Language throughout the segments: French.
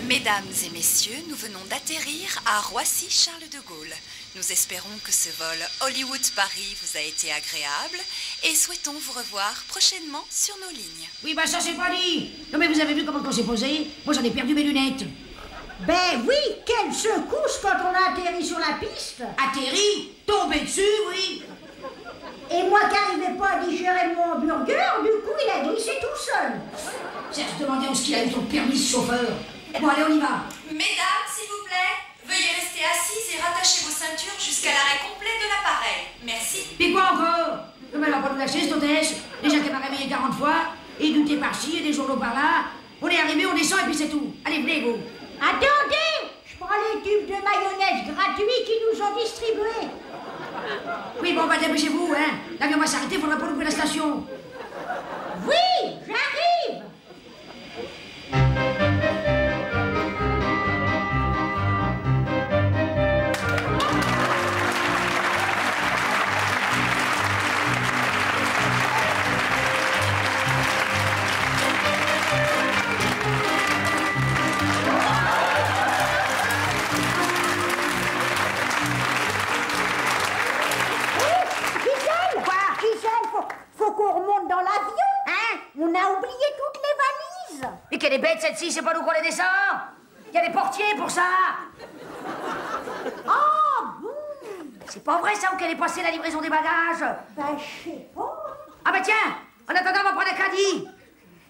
Mesdames et messieurs, nous venons d'atterrir à Roissy-Charles de Gaulle. Nous espérons que ce vol Hollywood-Paris vous a été agréable et souhaitons vous revoir prochainement sur nos lignes. Oui, bah ça c'est pas dit. Non mais vous avez vu comment on s'est posé? Moi j'en ai perdu mes lunettes. Ben oui, quelle secousse quand on a atterri sur la piste. Atterri? Tombé dessus, oui. Et moi qui n'arrivais pas à digérer mon hamburger, du coup il a glissé tout seul. Serge, demandez où est-ce qu'il a eu son permis ce chauffeur. Bon allez, on y va. Mesdames, s'il vous plaît, veuillez rester assises et rattacher vos ceintures jusqu'à l'arrêt complet de l'appareil. Merci. Mais quoi encore? Non mais elle va pas nous lâcher cette hôtesse. Déjà qu'elle m'a réveillé 40 fois, et douté par-ci et des journaux par-là. On est arrivé, on descend et puis c'est tout. Allez, venez vous. Attendez, je prends les tubes de mayonnaise gratuits qui nous ont distribués. Oui, bon, bah dépêchez-vous, hein. L'avion va s'arrêter, faudra pas louper la station. Oui, j'arrive. On a oublié toutes les valises. Mais qu'elle est bête, celle-ci, c'est pas nous qu'on les descend. Il y a des portiers pour ça. Ah bon? C'est pas vrai ça, ou qu'elle est passée la livraison des bagages? Ben, je sais pas. Ah bah tiens, en attendant, on va prendre un caddie.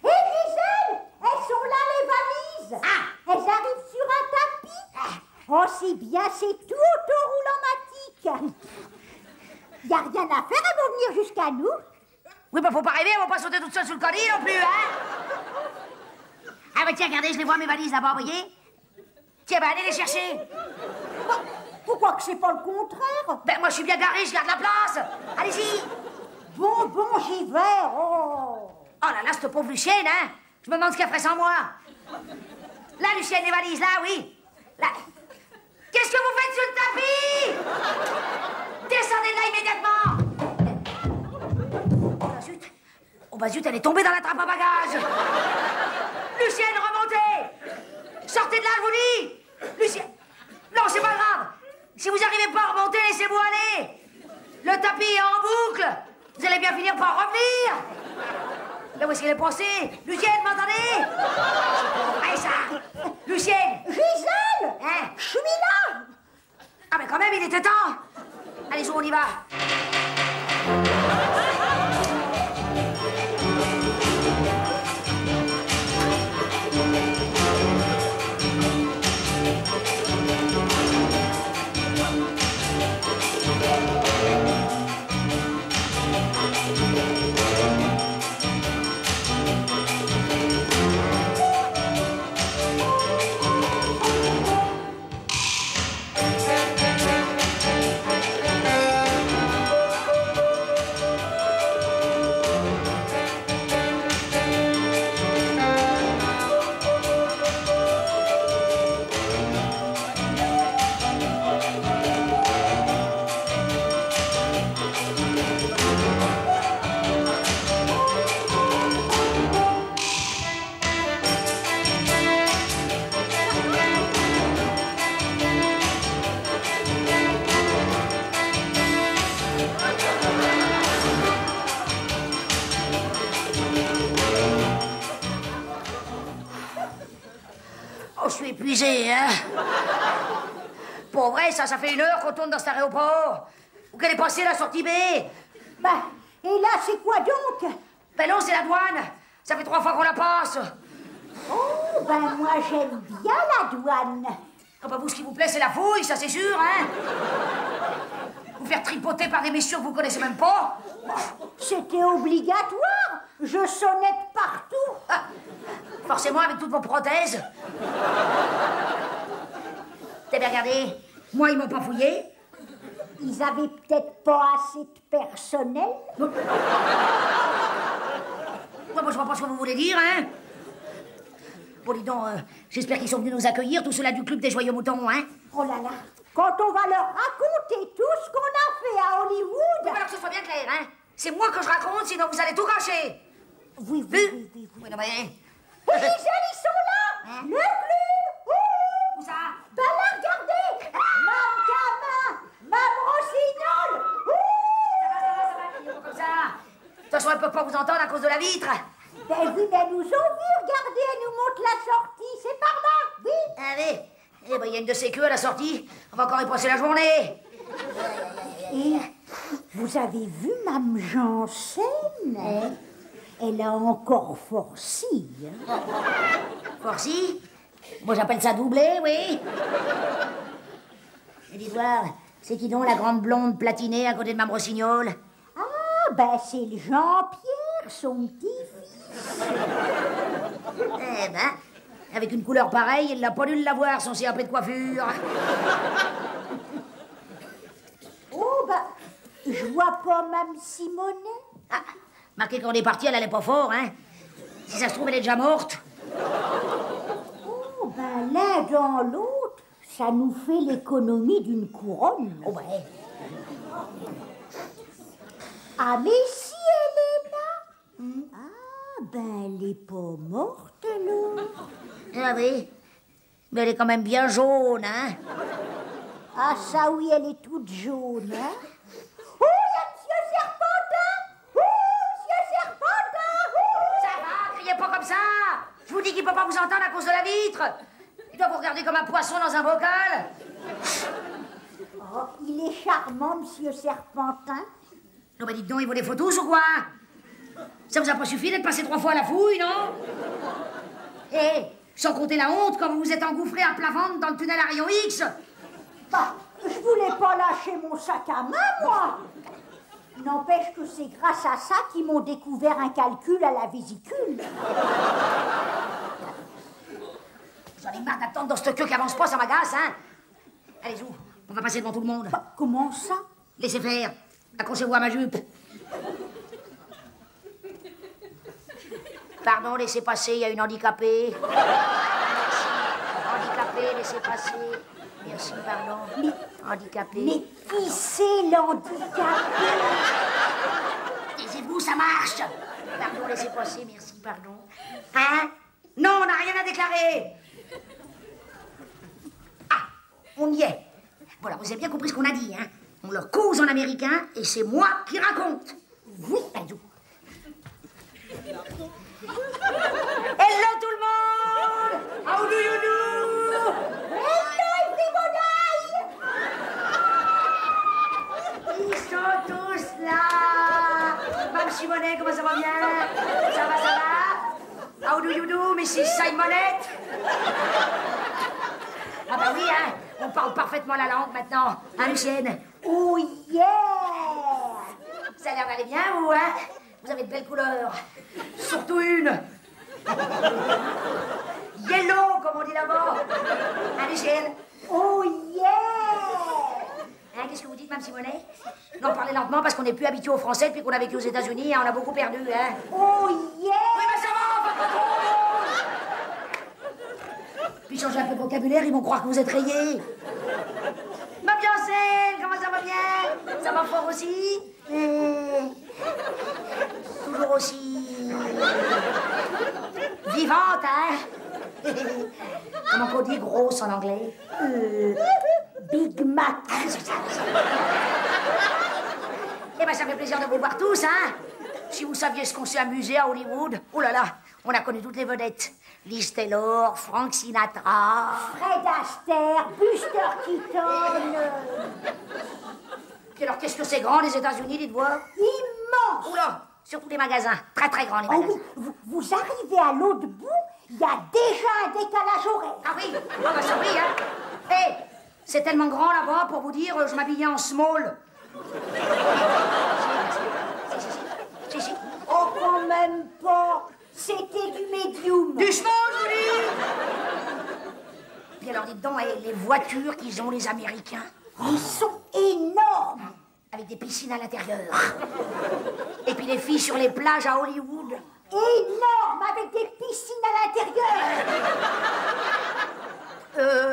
Hé, Gisèle, elles sont là, les valises. Ah. Elles arrivent sur un tapis. Oh, c'est bien, c'est tout autoroulomatique. Y a rien à faire, elles vont venir jusqu'à nous. Oui, bah faut pas rêver, on va pas sauter toute seule sous le caddie non plus, hein. Ah bah tiens, regardez, je les vois mes valises là-bas, vous voyez? Tiens, bah allez les chercher. Pourquoi que c'est pas le contraire? Ben moi je suis bien garé, je garde la place. Allez-y. Bon, j'y vais. Oh là là, cette pauvre Lucienne, hein. Je me demande ce qu'elle ferait sans moi. Là, Lucienne, les valises, là, oui. Là. Qu'est-ce que vous faites sur le tapis? Descendez de là immédiatement. Oh bah zut, elle est tombée dans la trappe à bagages. Lucienne, remontez. Sortez de là, je vous dis. Lucienne. Non, c'est pas grave. Si vous n'arrivez pas à remonter, laissez-vous aller. Le tapis est en boucle. Vous allez bien finir par revenir. Là, où est-ce qu'elle est passée? Lucienne, m'entendez? Allez, ça. Lucienne. Gisèle. Hein? Je suis là. Ah, mais quand même, il était temps. Allez, on y va. Je suis épuisé, hein. Pour vrai, ça fait 1 heure qu'on tourne dans cet aéroport. Où qu'elle est passée la sortie B? Bah, et là, c'est quoi donc? Ben non, c'est la douane. Ça fait 3 fois qu'on la passe. Oh, ben moi, j'aime bien la douane. Ah bah vous, ce qui vous plaît, c'est la fouille, ça c'est sûr, hein. Vous faire tripoter par des messieurs que vous connaissez même pas. C'était obligatoire. Je sonnette partout. Ah, forcément, avec toutes vos prothèses. T'as bien regardé? Moi, ils m'ont pas fouillé. Ils avaient peut-être pas assez de personnel. Ouais, moi, je vois pas ce que vous voulez dire, hein. Bon, dis donc, j'espère qu'ils sont venus nous accueillir, tous ceux-là du club des Joyeux Moutons, hein. Oh là là, quand on va leur raconter tout ce qu'on a fait à Hollywood... Alors que ce soit bien clair, hein. C'est moi que je raconte, sinon vous allez tout gâcher. Oui, oui, oui, oui. Oui, non, mais... Et Gisèle, ils sont là. Hein? Le club vous entendre à cause de la vitre. Ben, vous ne nous ont vu, regardez, elle nous montre la sortie, c'est par là, vite. Allez. Eh ben, il y a une de ces queues à la sortie. On va encore y passer la journée. Et vous avez vu Mme Janssen? Elle a encore forci. Hein? Forci? Moi, j'appelle ça doublé, oui. Et dis voir, c'est qui donc la grande blonde platinée à côté de Mme Rossignol? Ah, ben c'est le Jean-Pierre, son petit-fils. Eh ben, avec une couleur pareille, il n'a pas dû l'avoir, son CAP de coiffure. Oh, ben, je vois pas Mme Simonet. Ah, marqué quand on est parti, elle allait pas fort, hein. Si ça se trouve, elle est déjà morte. Oh, ben l'un dans l'autre, ça nous fait l'économie d'une couronne. Oh, ben. Ah, mais si elle est là. Ah, ben elle est pas morte, alors. Ah oui, mais elle est quand même bien jaune, hein. Ah, ça oui, elle est toute jaune, hein. Oh, il y a Monsieur Serpentin. Oh, Monsieur Serpentin. Oh. Ça va, criez pas comme ça. Je vous dis qu'il peut pas vous entendre à cause de la vitre. Il doit vous regarder comme un poisson dans un bocal. Oh, il est charmant, Monsieur Serpentin. Non, mais dites donc, il vaut des photos ou quoi? Ça vous a pas suffi d'être passé 3 fois à la fouille, non? Eh, sans compter la honte quand vous vous êtes engouffré à plat ventre dans le tunnel Arion X. Bah, je voulais pas lâcher mon sac à main, moi. N'empêche que c'est grâce à ça qu'ils m'ont découvert un calcul à la vésicule. J'en ai marre d'attendre dans cette queue qui avance pas, ça m'agace, hein. Allez, vous, on va passer devant tout le monde. Bah, comment ça? Laissez faire. Accrochez-vous à ma jupe. Pardon, laissez passer, il y a une handicapée. Merci. Handicapée, laissez passer. Merci, pardon. Mais, handicapée. mais qui c'est l'handicapé? Taisez-vous, ça marche. Pardon, laissez passer, merci, pardon. Hein? Non, on n'a rien à déclarer. Ah, on y est. Voilà, vous avez bien compris ce qu'on a dit, hein? On leur cause en américain et c'est moi qui raconte. Oui, allez-y. Hello tout le monde! How do you do? Hello, everybody! Ils sont tous là! Mme Simonet, comment ça va bien? Ça va? How do you do, Mrs. Simonette? Ah bah oui, hein, on parle parfaitement la langue maintenant, hein, Lucienne? Oh yeah! Ça a l'air d'aller bien, vous, hein? Vous avez de belles couleurs. Surtout une. Yellow, comme on dit là-bas. Hein, Lucienne? Oh yeah! Hein, qu'est-ce que vous dites, Mme Simonet? Non, parlez lentement parce qu'on n'est plus habitué aux Français depuis qu'on a vécu aux États-Unis, hein, on a beaucoup perdu, hein? Oh yeah! Oui, mais ça va, pas trop! Puis changez un peu de vocabulaire, ils vont croire que vous êtes rayés. Ma Biancelle, comment ça va bien? Ça va fort aussi? Toujours aussi... vivante, hein? Comment qu'on dit grosse en anglais? Big Mac. Eh ben, ça fait plaisir de vous voir tous, hein? Si vous saviez ce qu'on s'est amusé à Hollywood, oh là là, on a connu toutes les vedettes. Liz Taylor, Frank Sinatra... Fred Astaire, Buster Keaton. Puis alors, qu'est-ce que c'est grand, les États-Unis, dites-moi? Immense. Oula, surtout les magasins. Très, très grands, les Oh magasins. oui, vous arrivez à l'autre bout, il y a déjà un décalage horaire. Ah oui, ah bah ça oui, hein. Hé, c'est tellement grand là-bas, pour vous dire, je m'habillais en small. Si. Oh, quand même pas. C'était du medium. Du small, je vous dis. Puis alors, dites donc, les voitures qu'ils ont, les Américains, Ils sont énormes. avec des piscines à l'intérieur. Et puis les filles sur les plages à Hollywood. Énormes, avec des piscines à l'intérieur.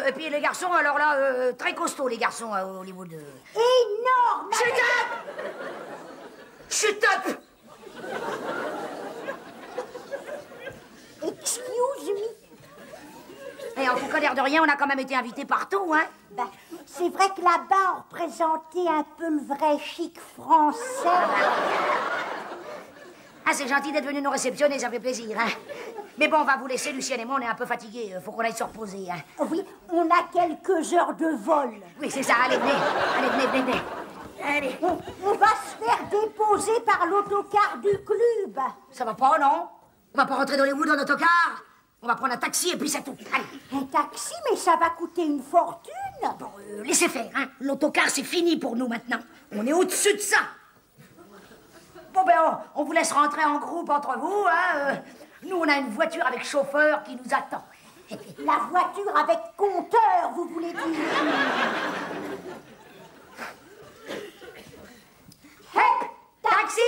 Et puis les garçons, alors là, très costauds, les garçons à Hollywood. Énormes. Shut up! Shut up! Excuse me. Et en tout cas, l'air de rien, on a quand même été invités partout, hein? Ben, c'est vrai que là-bas, on représentait un peu le vrai chic français. Ah, c'est gentil d'être venu nous réceptionner, ça fait plaisir. Hein. Mais bon, on va vous laisser, Lucienne et moi, on est un peu fatigués. Faut qu'on aille se reposer. Hein. Oui, on a quelques heures de vol. Oui, c'est ça. Allez, venez. Allez, venez. Allez. On va se faire déposer par l'autocar du club. Ça va pas, non? On va pas rentrer dans les Woods en autocar? On va prendre un taxi et puis c'est tout. Allez. Un taxi, mais ça va coûter une fortune. Bon, laissez faire, hein. L'autocar, c'est fini pour nous maintenant. On est au-dessus de ça. Bon, ben, on vous laisse rentrer en groupe entre vous, hein. Nous, on a une voiture avec chauffeur qui nous attend. La voiture avec compteur, vous voulez dire? Hé, taxi!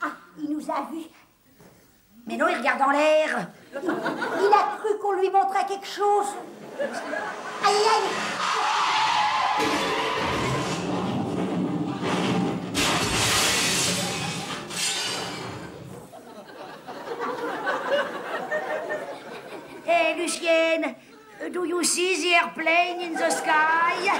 Ah, il nous a vus. Mais non, il regarde en l'air. Il a cru qu'on lui montrait quelque chose. Aïe, aïe! Hey, Lucienne, do you see the airplane in the sky?